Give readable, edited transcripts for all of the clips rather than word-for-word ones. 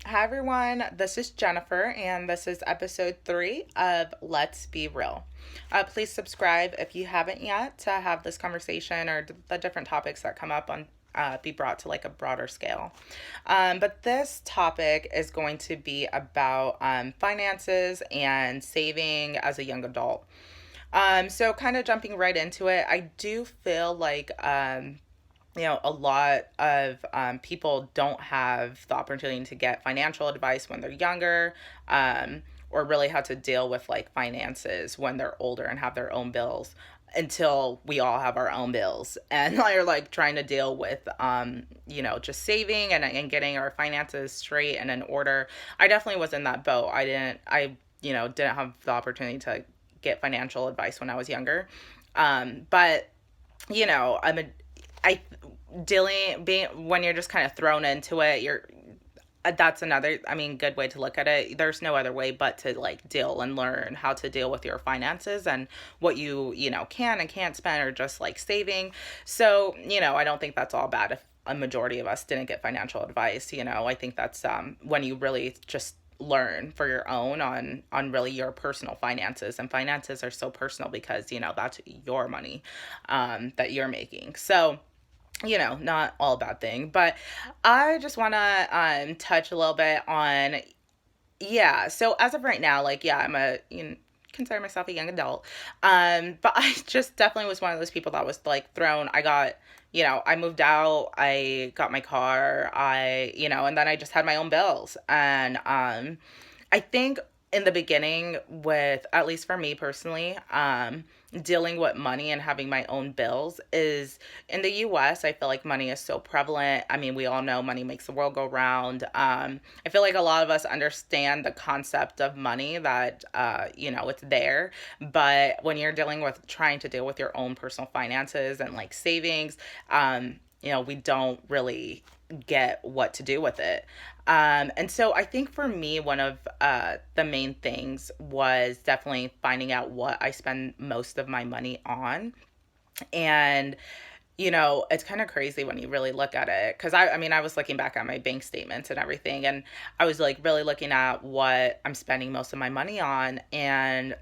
Hi, everyone. This is Jennifer, and this is episode 3 of Let's Be Real. Please subscribe if you haven't yet to have this conversation or the different topics that come up on be brought to like a broader scale. But this topic is going to be about finances and saving as a young adult. So kind of jumping right into it, I do feel like a lot of people don't have the opportunity to get financial advice when they're younger, or really how to deal with like finances when they're older and have their own bills until we all have our own bills and are like trying to deal with just saving and getting our finances straight and in order. I definitely was in that boat. I didn't have the opportunity to get financial advice when I was younger. But you know, I'm a I dealing being when you're just kind of thrown into it, you're that's another, good way to look at it. There's no other way but to like deal and learn how to deal with your finances and what you can and can't spend or just like saving. So, I don't think that's all bad if a majority of us didn't get financial advice. I think that's when you really just learn for your own on really your personal finances, and finances are so personal because that's your money that you're making. So not all a bad thing, but I just want to touch a little bit on, yeah. So as of right now, like, yeah, consider myself a young adult. But I just definitely was one of those people that was like thrown. I moved out, I got my car, and then I just had my own bills. And I think in the beginning, with at least for me personally, dealing with money and having my own bills is in the US. I feel like money is so prevalent. I mean, we all know money makes the world go round. I feel like a lot of us understand the concept of money, that, it's there. But when you're dealing with trying to deal with your own personal finances and like savings, we don't really get what to do with it. And so I think for me, one of the main things was definitely finding out what I spend most of my money on. And it's kind of crazy when you really look at it. Cause I was looking back at my bank statements and everything, and I was like really looking at what I'm spending most of my money on. And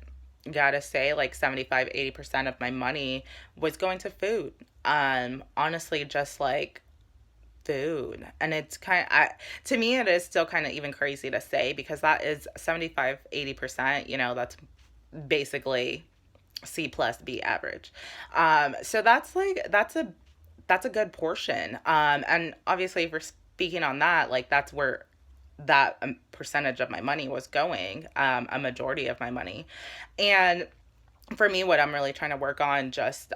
gotta say, like 75-80% of my money was going to food. Honestly, just like food. And it's to me, it is still kind of even crazy to say, because that is 75-80%, that's basically C plus B average. So that's a good portion. And obviously, if we're speaking on that, like that's where that percentage of my money was going, a majority of my money. And for me, what I'm really trying to work on just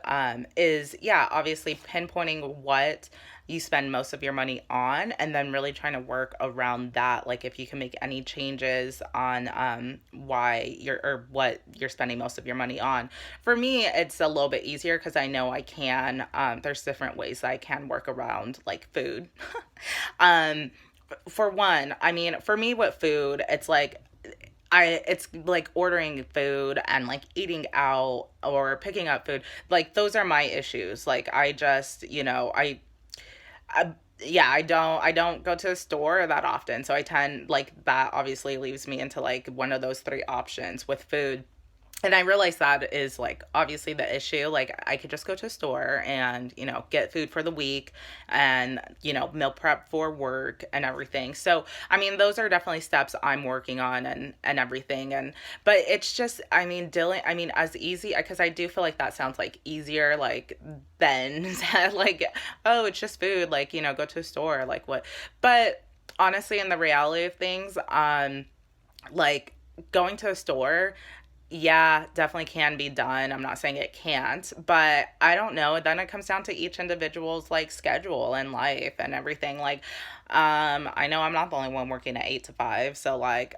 is, yeah, obviously pinpointing what you spend most of your money on, and then really trying to work around that. Like if you can make any changes on why you're or what you're spending most of your money on. For me, it's a little bit easier because I know I can. There's different ways I can work around like food. um, for one, for me with food, it's like ordering food and like eating out or picking up food. Like those are my issues. Like I just, I yeah, I don't go to the store that often. So I tend like that obviously leaves me into like one of those three options with food. And I realize that is like obviously the issue. Like I could just go to a store and, get food for the week and, meal prep for work and everything. So, those are definitely steps I'm working on and everything. But it's just, dealing, as easy, because I do feel like that sounds like easier, like than like, oh, it's just food, like, go to a store, like what. But honestly, in the reality of things, like going to a store, yeah, definitely can be done. I'm not saying it can't, but I don't know. Then it comes down to each individual's like schedule and life and everything. Like, I know I'm not the only one working at 8 to 5. So like,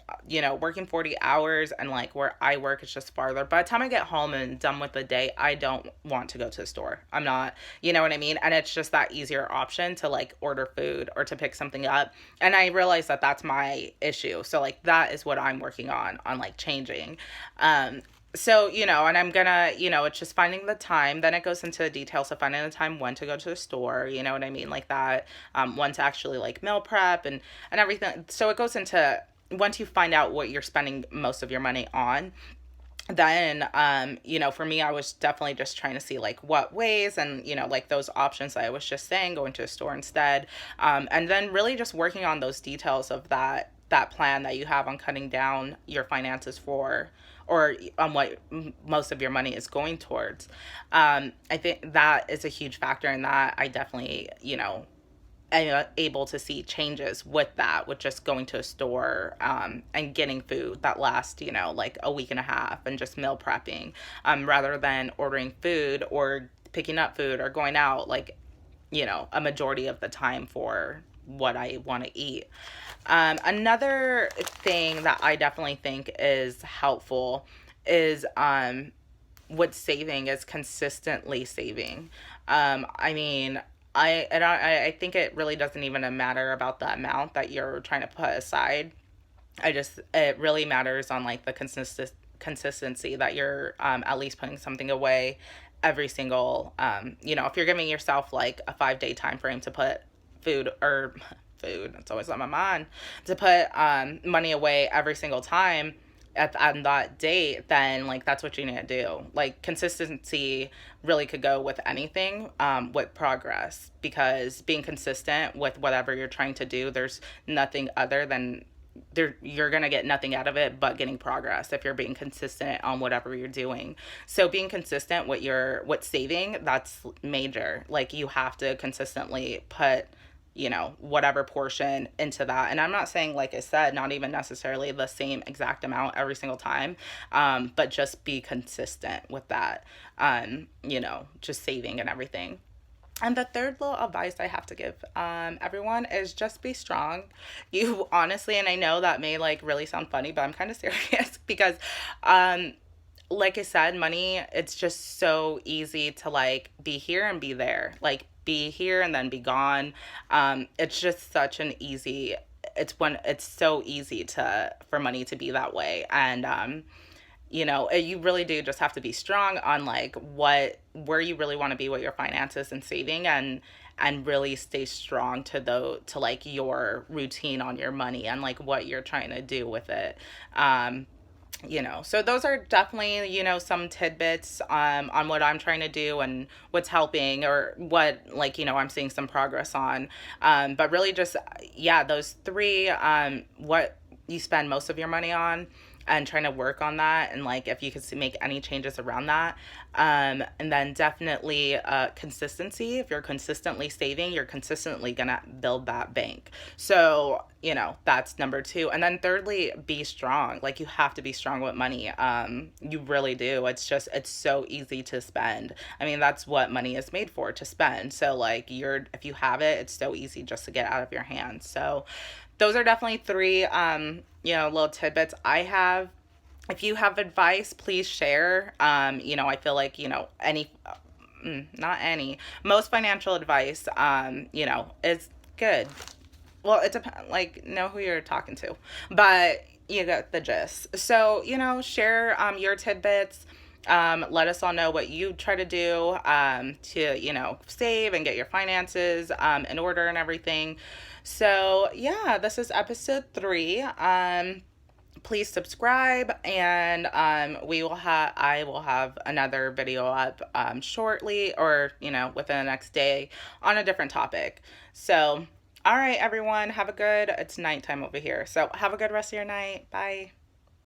working 40 hours and like where I work is just farther. By the time I get home and done with the day, I don't want to go to the store. I'm not, you know what I mean? And it's just that easier option to like order food or to pick something up. And I realize that that's my issue. So like that is what I'm working on like changing. Um, So, and I'm gonna, it's just finding the time. Then it goes into the details of finding the time when to go to the store, you know what I mean? Like that, when to actually like meal prep and everything. So it goes into once you find out what you're spending most of your money on, then for me, I was definitely just trying to see like what ways and like those options that I was just saying, going to a store instead, and then really just working on those details of that plan that you have on cutting down your finances for, or on what most of your money is going towards. I think that is a huge factor in that. I definitely able to see changes with that, with just going to a store, and getting food that lasts, like a week and a half, and just meal prepping, rather than ordering food or picking up food or going out, like, a majority of the time for what I want to eat. Another thing that I definitely think is helpful is, with saving, is consistently saving. I mean, I think it really doesn't even matter about the amount that you're trying to put aside. It really matters on like the consistency that you're, at least putting something away every single, if you're giving yourself like a 5 day time frame to put food or food, it's always on my mind, to put money away every single time on that date, then like that's what you need to do. Like consistency really could go with anything, with progress, because being consistent with whatever you're trying to do, there's nothing other than you're gonna get nothing out of it but getting progress if you're being consistent on whatever you're doing. So being consistent with saving, that's major. Like you have to consistently put whatever portion into that. And I'm not saying, like I said, not even necessarily the same exact amount every single time, but just be consistent with that, just saving and everything. And the third little advice I have to give, everyone, is just be strong. You honestly, and I know that may like really sound funny, but I'm kind of serious because, like I said, money, it's just so easy to like be here and be there. Like be here and then be gone. It's just such an easy, it's so easy for money to be that way. And, you really do just have to be strong on like where you really want to be with your finances and saving, and really stay strong to like your routine on your money and like what you're trying to do with it. So those are definitely, some tidbits, on what I'm trying to do and what's helping, or what, like, I'm seeing some progress on. But really just, yeah, those three, what you spend most of your money on, and trying to work on that, and like if you could make any changes around that, and then definitely, consistency. If you're consistently saving, you're consistently gonna build that bank. So that's number two. And then thirdly, be strong. Like you have to be strong with money. You really do. It's so easy to spend. I mean, that's what money is made for, to spend. So like if you have it, it's so easy just to get out of your hands. So those are definitely three, little tidbits I have. If you have advice, please share. I feel like, not any, most financial advice, is good. Well, it depends, like, know who you're talking to, but you get the gist. So, share, your tidbits. Let us all know what you try to do, to, save and get your finances, in order and everything. So, yeah, this is episode 3. Please subscribe, and I will have another video up, shortly, or within the next day, on a different topic. So all right, everyone, it's nighttime over here, so have a good rest of your night. Bye.